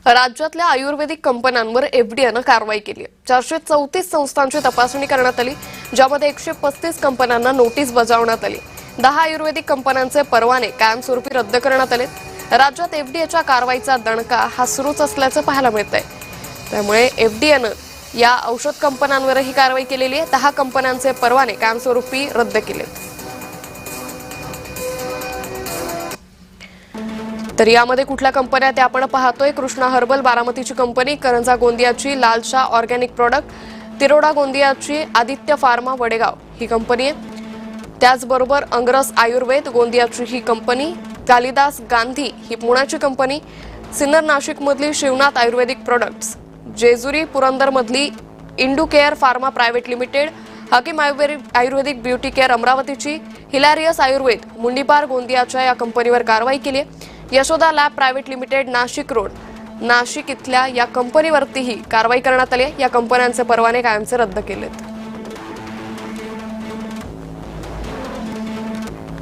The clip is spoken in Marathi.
राज्यातल्या आयुर्वेदिक कंपन्यांवर एफडीएनं कारवाई केली आहे। 434 संस्थांची तपासणी करण्यात आली, ज्यामध्ये 135 कंपन्यांना नोटीस बजावण्यात आली। 10 आयुर्वेदिक कंपन्यांचे परवाने कायमस्वरूपी रद्द करण्यात आले। राज्यात एफडीएच्या कारवाईचा दणका हा सुरूच असल्याचं पाहायला मिळतंय। त्यामुळे एफडीएनं या औषध कंपन्यांवरही कारवाई केलेली आहे। 10 कंपन्यांचे परवाने कायमस्वरूपी रद्द केलेत। तर यामध्ये कुठल्या कंपन्या ते आपण पाहतोय। कृष्णा हर्बल बारामतीची कंपनी, करंजा गोंदियाची लालशाह ऑर्गॅनिक प्रोडक्ट, तिरोडा गोंदियाची आदित्य फार्मा वडेगाव ही कंपनी आहे। त्याचबरोबर अंगरस आयुर्वेद गोंदियाची ही कंपनी, कालिदास गांधी ही पुण्याची कंपनी, सिन्नर नाशिक मधली शिवनाथ आयुर्वेदिक प्रोडक्ट्स, जेजुरी पुरंदर मधली Indu care pharma private limited, Hakim ayurvedic beauty care अमरावतीची, हिलॅरियस आयुर्वेद मुंडीपार गोंदियाच्या या कंपनीवर कारवाई केली आहे। Yashoda lab private limited Nashik road Nashik इथल्या या कंपनीवरतीही कारवाई करण्यात आली आहे। या कंपन्यांचे परवाने कायमचे रद्द केलेत।